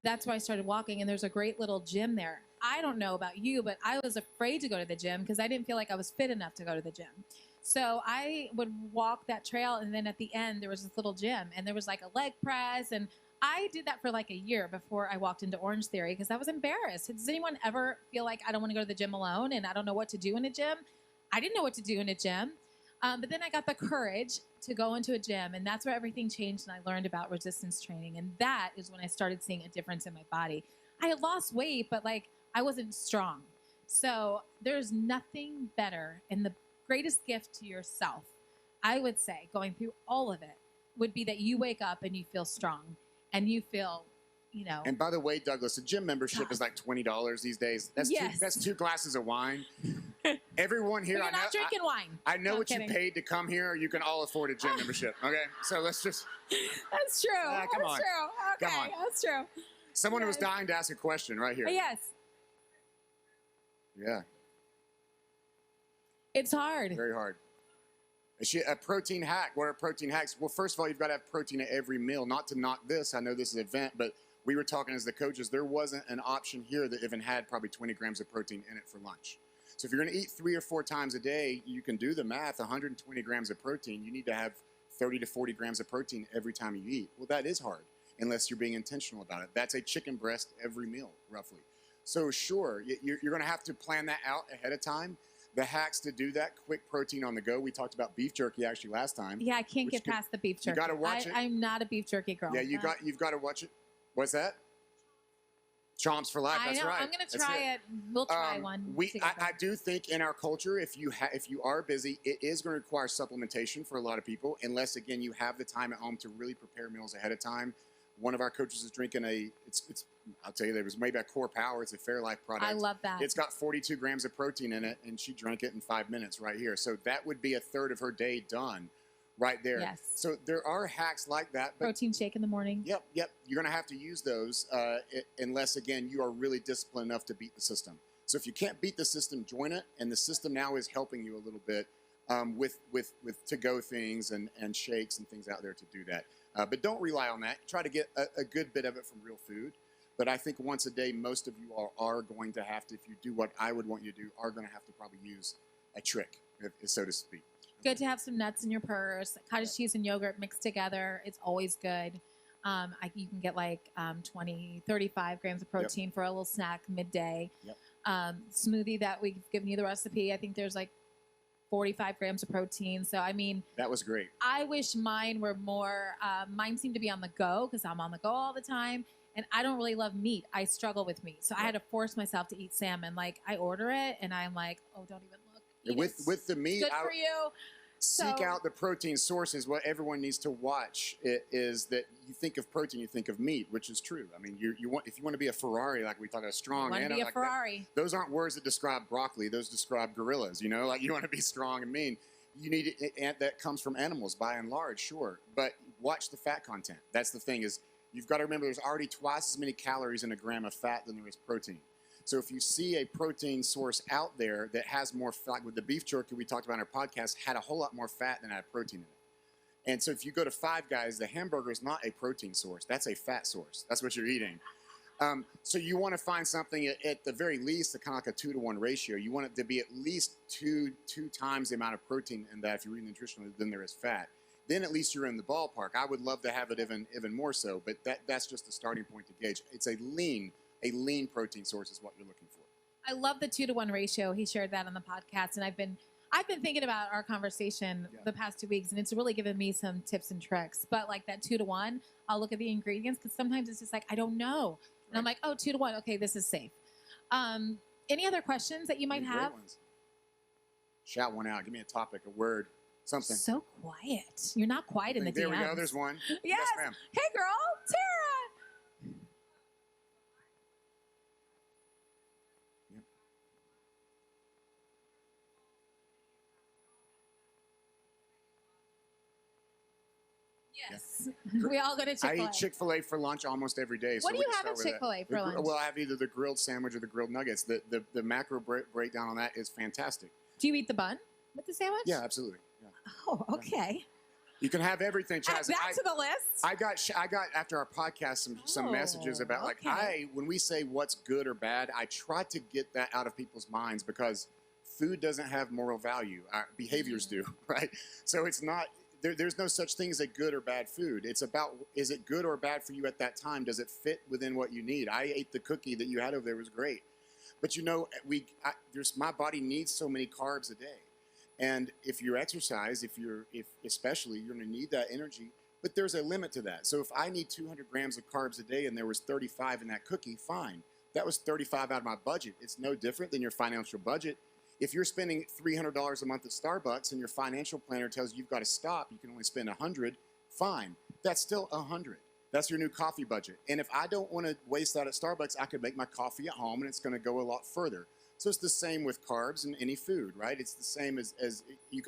that's where I started walking, and there's a great little gym there. I don't know about you, but I was afraid to go to the gym because I didn't feel like I was fit enough to go to the gym. So I would walk that trail, and then at the end, there was this little gym, and there was like a leg press, and I did that for like a year before I walked into Orange Theory because I was embarrassed. Does anyone ever feel like I don't want to go to the gym alone and I don't know what to do in a gym? I didn't know what to do in a gym. But then I got the courage to go into a gym, and that's where everything changed, and I learned about resistance training. And that is when I started seeing a difference in my body. I had lost weight, but like I wasn't strong. So there's nothing better, and the greatest gift to yourself, I would say, going through all of it, would be that you wake up and you feel strong, and you feel, And by the way, Douglas, a gym membership is like $20 these days. That's two glasses of wine. Everyone here, You're not drinking wine. I know No, what kidding. you paid to come here. You can all afford a gym membership. Okay, so let's just. That's true. Come on. That's true. Okay, Come on. that's true. Someone who was Yes. dying to ask a question right here. Yes, Yeah, it's hard. very hard. A protein hack. What are protein hacks? Well, first of all, you've got to have protein at every meal. Not to knock this. I know this is an event, but we were talking as the coaches. There wasn't an option here that even had probably 20 grams of protein in it for lunch. So if you're going to eat 3 or 4 times a day, you can do the math. 120 grams of protein. You need to have 30 to 40 grams of protein every time you eat. Well, that is hard unless you're being intentional about it. That's a chicken breast every meal, roughly. So sure, you're going to have to plan that out ahead of time. The hacks to do that, quick protein on the go. We talked about beef jerky actually last time. Yeah, I can't get past the beef jerky. You got to watch it. I'm not a beef jerky girl. Yeah, you've got to watch it. What's that? Chomps for life. I That's know. right. I'm going to That's try it. We'll try one. I do think in our culture, if you are busy, it is going to require supplementation for a lot of people, unless again you have the time at home to really prepare meals ahead of time. One of our coaches is drinking I'll tell you, there was made by Core Power. It's a Fairlife product. I love that. It's got 42 grams of protein in it, and she drank it in 5 minutes right here. So that would be a third of her day done right there. Yes. So there are hacks like that. But Protein shake in the morning. Yep. You're going to have to use those unless, again, you are really disciplined enough to beat the system. So if you can't beat the system, join it. And the system now is helping you a little bit with to-go things and shakes and things out there to do that. But don't rely on that. Try to get a good bit of it from real food. But I think once a day, most of you are going to have to, if you do what I would want you to do, are going to have to probably use a trick, so to speak. Good to have some nuts in your purse. Cottage cheese and yogurt mixed together. It's always good. You can get like 35 grams of protein for a little snack midday. Yep. Smoothie that we've given you the recipe. I think there's like 45 grams of protein. So, I mean, that was great. I wish mine were more, mine seemed to be on the go because I'm on the go all the time. And I don't really love meat. I struggle with meat. So I had to force myself to eat salmon. Like I order it and I'm like, oh, don't even look. With the meat, good for you. Seek out the protein sources. What everyone needs to watch is that you think of protein, you think of meat, which is true. I mean, if you want to be a Ferrari, like we talked about, strong, want to be a like Ferrari. Those aren't words that describe broccoli. Those describe gorillas. Like you want to be strong and mean. You need it, and that comes from animals by and large, sure. But watch the fat content. That's the thing is you've got to remember there's already twice as many calories in a gram of fat than there is protein. So if you see a protein source out there that has more fat, like with the beef jerky we talked about in our podcast, had a whole lot more fat than had protein in it. And so if you go to Five Guys, the hamburger is not a protein source. That's a fat source. That's what you're eating. So you want to find something at the very least, kind of like a 2-to-1 ratio. You want it to be at least two times the amount of protein in that if you're eating nutritionally than there is fat. Then at least you're in the ballpark. I would love to have it even more so, but that's just the starting point to gauge. It's a lean protein source is what you're looking for. I love the 2-to-1 ratio. He shared that on the podcast, and I've been thinking about our conversation the past 2 weeks, and it's really given me some tips and tricks. But like that 2-to-1, I'll look at the ingredients because sometimes it's just like I don't know, and I'm like, oh, 2-to-1, okay, this is safe. Any other questions that you might have? Shout one out. Give me a topic, a word, something. So quiet. You're not quiet in the DMs. There we go. There's one. Yes, ma'am. Hey, girl, Tara. Yes. We all go to Chick-fil-A. I eat Chick-fil-A for lunch almost every day. What do you have at Chick-fil-A for lunch? Well, I have either the grilled sandwich or the grilled nuggets. The macro breakdown on that is fantastic. Do you eat the bun with the sandwich? Yeah, absolutely. Yeah. Oh, okay. You can have everything, Add Chaz. that to the list. I got after our podcast some messages about when we say what's good or bad, I try to get that out of people's minds because food doesn't have moral value. Behaviors do, right? So it's not there's no such thing as a good or bad food. It's about, is it good or bad for you at that time? Does it fit within what you need? I ate the cookie that you had over there. It was great. But you know, my body needs so many carbs a day. And if you exercise, especially, you're going to need that energy. But there's a limit to that. So if I need 200 grams of carbs a day and there was 35 in that cookie, fine. That was 35 out of my budget. It's no different than your financial budget. If you're spending $300 a month at Starbucks and your financial planner tells you you've got to stop, you can only spend 100, fine. That's still 100. That's your new coffee budget. And if I don't want to waste that at Starbucks, I could make my coffee at home and it's going to go a lot further. So it's the same with carbs and any food, right? It's the same as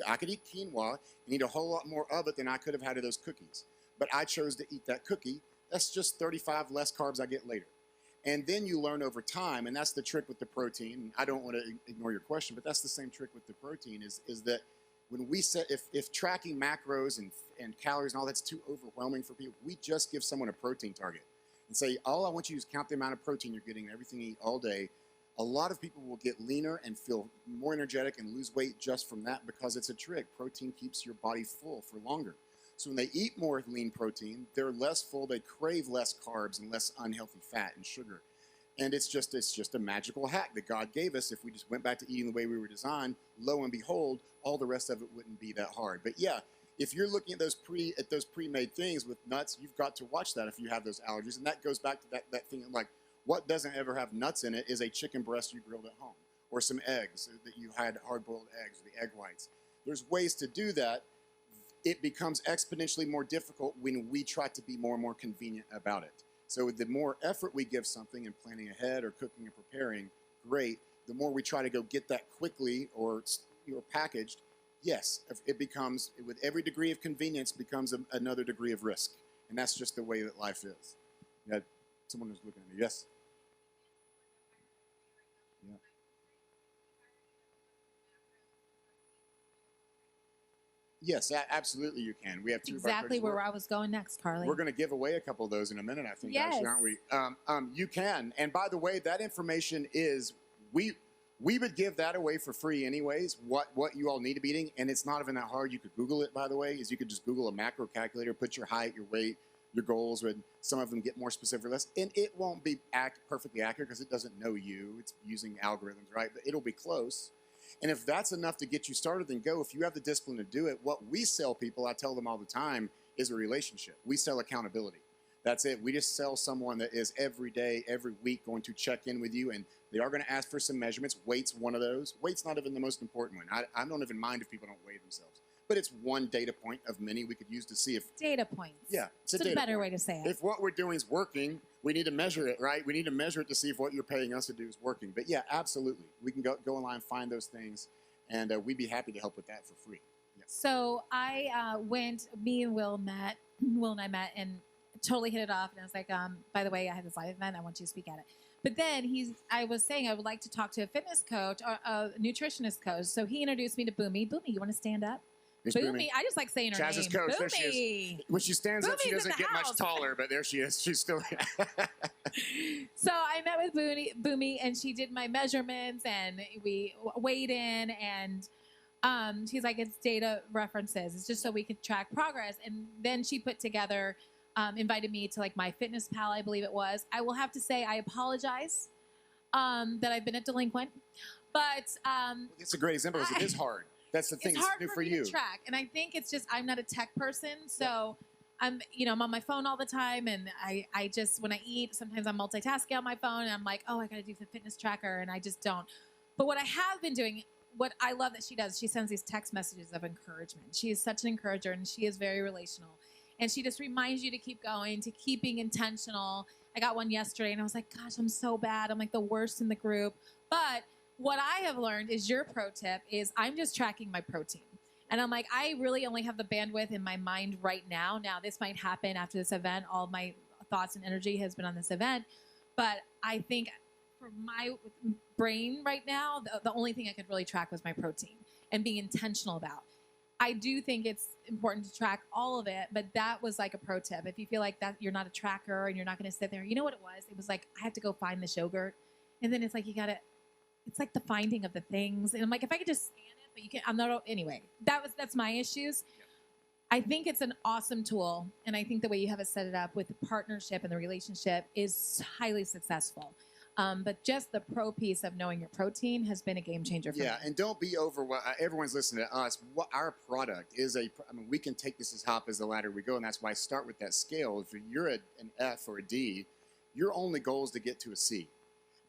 I could eat quinoa and eat a whole lot more of it than I could have had of those cookies. But I chose to eat that cookie. That's just 35 less carbs I get later. And then you learn over time, and that's the trick with the protein. I don't want to ignore your question, but that's the same trick with the protein is that when we set, if tracking macros and calories and all that's too overwhelming for people, we just give someone a protein target and say, all I want you to do is count the amount of protein you're getting and everything you eat all day. A lot of people will get leaner and feel more energetic and lose weight just from that because it's a trick. Protein keeps your body full for longer. So when they eat more lean protein, they're less full, they crave less carbs and less unhealthy fat and sugar. And it's just a magical hack that God gave us. If we just went back to eating the way we were designed, lo and behold, all the rest of it wouldn't be that hard. But yeah, if you're looking at those pre-made things with nuts, you've got to watch that if you have those allergies. And that goes back to that thing of like, what doesn't ever have nuts in it is a chicken breast you grilled at home, or some eggs that you had hard-boiled eggs, or the egg whites. There's ways to do that. It becomes exponentially more difficult when we try to be more and more convenient about it. So the more effort we give something and planning ahead or cooking and preparing, great. The more we try to go get that quickly or packaged, yes, it becomes, with every degree of convenience, becomes another degree of risk. And that's just the way that life is. Yeah, someone was looking at me. Yes? Yeah. Yes, absolutely you can. We have two exactly where I was going next, Carly. We're going to give away a couple of those in a minute, I think, yes. Actually, aren't we? You can. And by the way, that information is, we would give that away for free anyways, what you all need to be eating. And it's not even that hard. You could Google it, by the way, is you could just Google a macro calculator, put your height, your weight, your goals, and some of them get more specific or less. And it won't be perfectly accurate because it doesn't know you. It's using algorithms, right? But it'll be close. And if that's enough to get you started, then go. If you have the discipline to do it, what we sell people, I tell them all the time, is a relationship. We sell accountability. That's it. We just sell someone that is every day, every week going to check in with you, and they are going to ask for some measurements. Weight's one of those. Weight's not even the most important one. I don't even mind if people don't weigh themselves. But it's one data point of many we could use to see if... Data points. Yeah. It's a better way to say it. If what we're doing is working, we need to measure it, right? We need to measure it to see if what you're paying us to do is working. But yeah, absolutely. We can go online, find those things, and we'd be happy to help with that for free. Yeah. So I me and Will and I met and totally hit it off. And I was like, by the way, I had this live event. I want you to speak at it. But then I was saying I would like to talk to a fitness coach or a nutritionist coach. So he introduced me to Boomy. Boomy, you want to stand up? Boomy. I just like saying her Chaz's name. Coach. Boomy. There she is. When she stands up, she doesn't get much taller, but there she is. She's still... So I met with Boomy, and she did my measurements, and we weighed in, and she's like, it's data references. It's just so we could track progress. And then she put together, invited me to like my fitness pal, I believe it was. I will have to say I apologize that I've been a delinquent, but... it's a great example because it is hard. That's the thing. It's hard new for me you. to track, and I think it's just I'm not a tech person, so I'm on my phone all the time, and I just when I eat, sometimes I'm multitasking on my phone, and I'm like, oh, I got to do the fitness tracker, and I just don't. But what I have been doing, what I love that she does, she sends these text messages of encouragement. She is such an encourager, and she is very relational, and she just reminds you to keep going, to keep being intentional. I got one yesterday, and I was like, gosh, I'm so bad. I'm like the worst in the group, but what I have learned is your pro tip is I'm just tracking my protein. And I'm like, I really only have the bandwidth in my mind right now. Now, this might happen after this event. All of my thoughts and energy has been on this event. But I think for my brain right now, the only thing I could really track was my protein and being intentional about. I do think it's important to track all of it, but that was like a pro tip. If you feel like that you're not a tracker and you're not going to sit there, you know what it was? It was like I have to go find the yogurt, and then it's like you got to. It's like the finding of the things, and I'm like, if I could just scan it, but you can't. I'm not. Anyway, that's my issues. I think it's an awesome tool, and I think the way you have it set it up with the partnership and the relationship is highly successful. But just the pro piece of knowing your protein has been a game changer for me. Yeah, and don't be overwhelmed. Everyone's listening to us. What our product is I mean, we can take this as hop as the ladder we go, and that's why I start with that scale. If you're an F or a D, your only goal is to get to a C.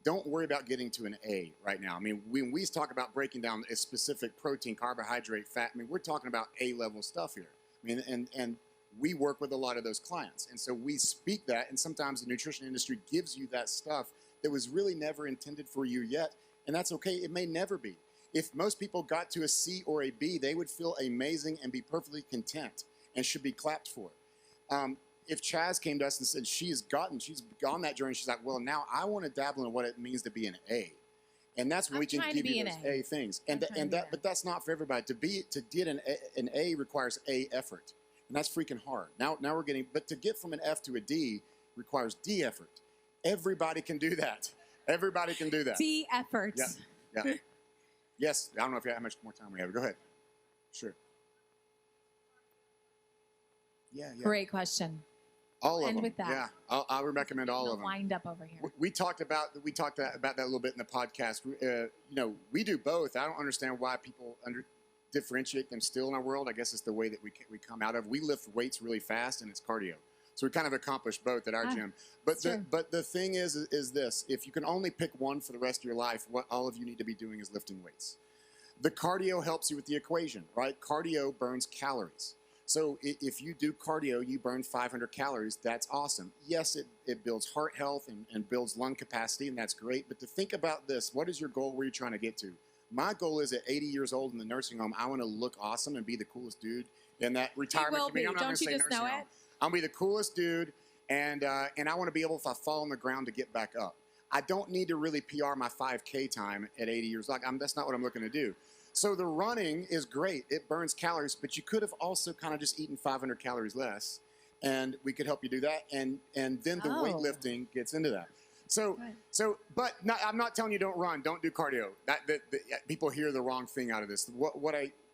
Don't worry about getting to an A right now. I mean, when we talk about breaking down a specific protein, carbohydrate, fat, I mean, we're talking about A-level stuff here. I mean, and we work with a lot of those clients. And so we speak that, and sometimes the nutrition industry gives you that stuff that was really never intended for you yet, and that's okay. It may never be. If most people got to a C or a B, they would feel amazing and be perfectly content and should be clapped for. If Chaz came to us and said she's gone that journey, she's like, well, now I want to dabble in what it means to be an A. And that's when we can give you those A things. But that's not for everybody. To get an A requires A effort. And that's freaking hard. Now we're getting, but to get from an F to a D requires D effort. Everybody can do that. Everybody can do that. D effort. Yeah. Yes. I don't know how much more time we have. Go ahead. Sure. Yeah. Great question. All of And them. with that, yeah, I would recommend all of them. Wind up over here. We talked about that a little bit in the podcast. We do both. I don't understand why people differentiate them still in our world. I guess it's the way that we come out of. We lift weights really fast, and it's cardio. So we kind of accomplish both at our gym. But the thing is this: if you can only pick one for the rest of your life, what all of you need to be doing is lifting weights. The cardio helps you with the equation, right? Cardio burns calories. So if you do cardio, you burn 500 calories. That's awesome. Yes, it builds heart health and builds lung capacity, and that's great. But to think about this, what is your goal? Where are you trying to get to? My goal is at 80 years old in the nursing home, I want to look awesome and be the coolest dude in that retirement community. I'm not going to say nursing home. I'm going to be the coolest dude, and I want to be able, if I fall on the ground, to get back up. I don't need to really PR my 5K time at 80 years old. That's not what I'm looking to do. So the running is great. It burns calories, but you could have also kind of just eaten 500 calories less, and we could help you do that. And then the weightlifting gets into that. But I'm not telling you don't run, don't do cardio. People hear the wrong thing out of this.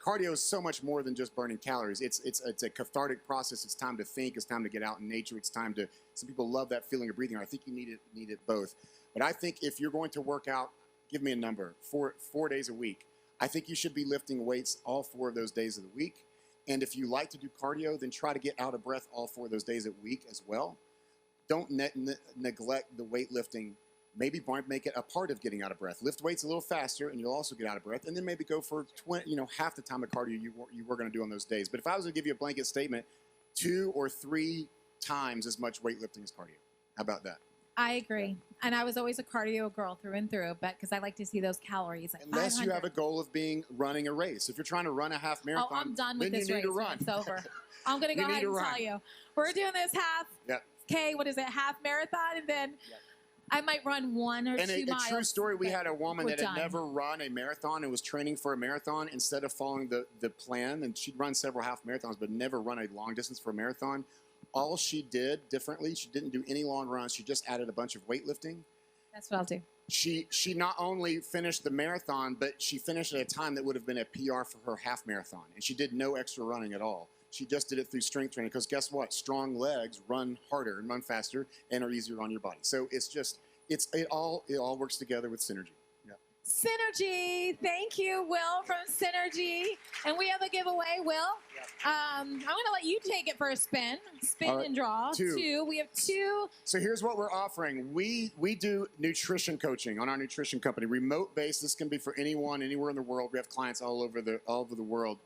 Cardio is so much more than just burning calories. It's a cathartic process. It's time to think. It's time to get out in nature. It's time to. Some people love that feeling of breathing. I think you need it both. But I think if you're going to work out, give me a number. 4 days a week. I think you should be lifting weights all 4 of those days of the week. And if you like to do cardio, then try to get out of breath all 4 of those days a week as well. Don't neglect the weightlifting. Maybe make it a part of getting out of breath. Lift weights a little faster, and you'll also get out of breath. And then maybe go for half the time of cardio you were going to do on those days. But if I was to give you a blanket statement, 2 or 3 times as much weightlifting as cardio. How about that? I agree. And I was always a cardio girl through and through, but because I like to see those calories. Like Unless you have a goal of running a race. If you're trying to run a half marathon, I'm done with then this you need race. to run. It's over. I'm going to go ahead and tell you. We're doing this half marathon, and then I might run 1 or 2 miles. A true story, we had a woman that had never run a marathon and was training for a marathon instead of following the plan, and she'd run several half marathons but never run a long distance for a marathon. All she did differently, she didn't do any long runs. She just added a bunch of weightlifting. That's what I'll do. She not only finished the marathon, but she finished at a time that would have been a PR for her half marathon. And she did no extra running at all. She just did it through strength training because guess what? Strong legs run harder and run faster and are easier on your body. So it all works together with synergy. Synergy. Thank you, Will from Synergy. And we have a giveaway, Will. Yep. I'm going to let you take it for a spin. And draw. 2. We have 2. So here's what we're offering. We do nutrition coaching on our nutrition company. Remote based. This can be for anyone, anywhere in the world. We have clients all over the world.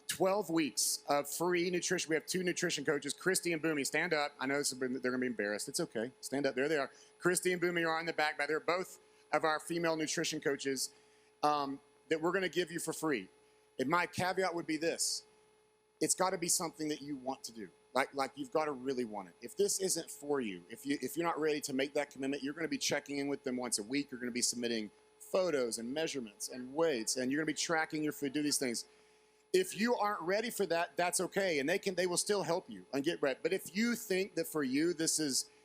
12 weeks of free nutrition. We have 2 nutrition coaches, Christy and Boomy. Stand up. I know they're going to be embarrassed. It's okay. Stand up. There they are. Christy and Boomy are in the back. They're both of our female nutrition coaches that we're going to give you for free. And my caveat would be this. It's got to be something that you want to do. Like you've got to really want it. If this isn't for you, if you're not ready to make that commitment, you're going to be checking in with them once a week. You're going to be submitting photos and measurements and weights, and you're going to be tracking your food, do these things. If you aren't ready for that, that's okay, and they will still help you and get ready. But if you think that for you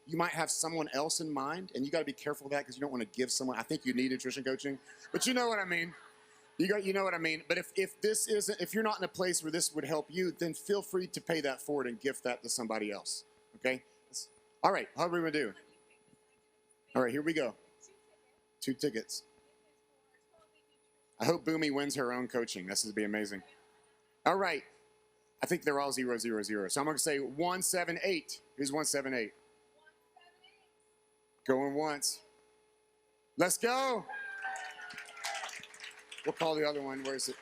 you might have someone else in mind, and you got to be careful of that because you don't want to give someone. I think you need nutrition coaching, but you know what I mean. You know what I mean. But if you're not in a place where this would help you, then feel free to pay that forward and gift that to somebody else. Okay. All right. How are we gonna do? All right. Here we go. 2 tickets. I hope Boomy wins her own coaching. This would be amazing. All right. I think they're all 0, 0, 0. So I'm going to say 178. Who's 178? Going once. Let's go. We'll call the other one. Where is it?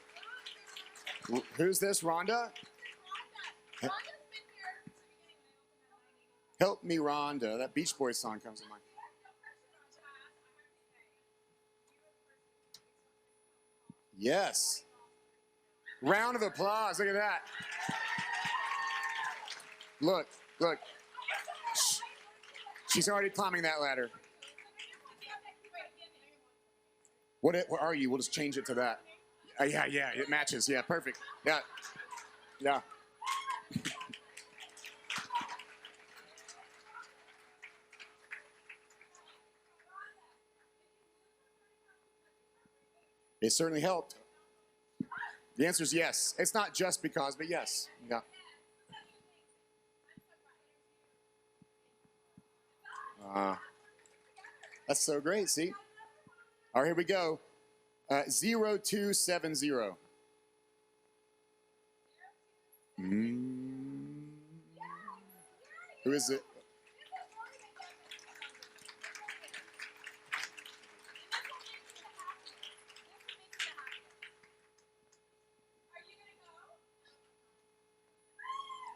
Who's this? Rhonda? Help me, Rhonda. That Beach Boys song comes to mind. Yes. Round of applause. Look at that. Look. She's already climbing that ladder. What are you? We'll just change it to that. Yeah, it matches. Yeah, perfect. Yeah. It certainly helped. The answer is yes. It's not just because, but yes. Yeah. That's so great, see? All right, here we go. 0270. Who is it?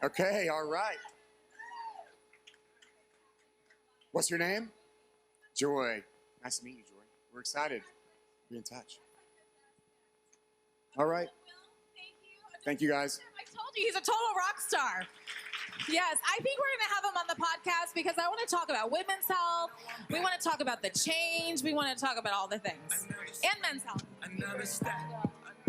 Okay, all right. What's your name? Joy. Nice to meet you, Joy. We're excited. Be in touch. All right. Thank you, guys. I told you, he's a total rock star. Yes, I think we're going to have him on the podcast because I want to talk about women's health. We want to talk about the change. We want to talk about all the things. And men's health.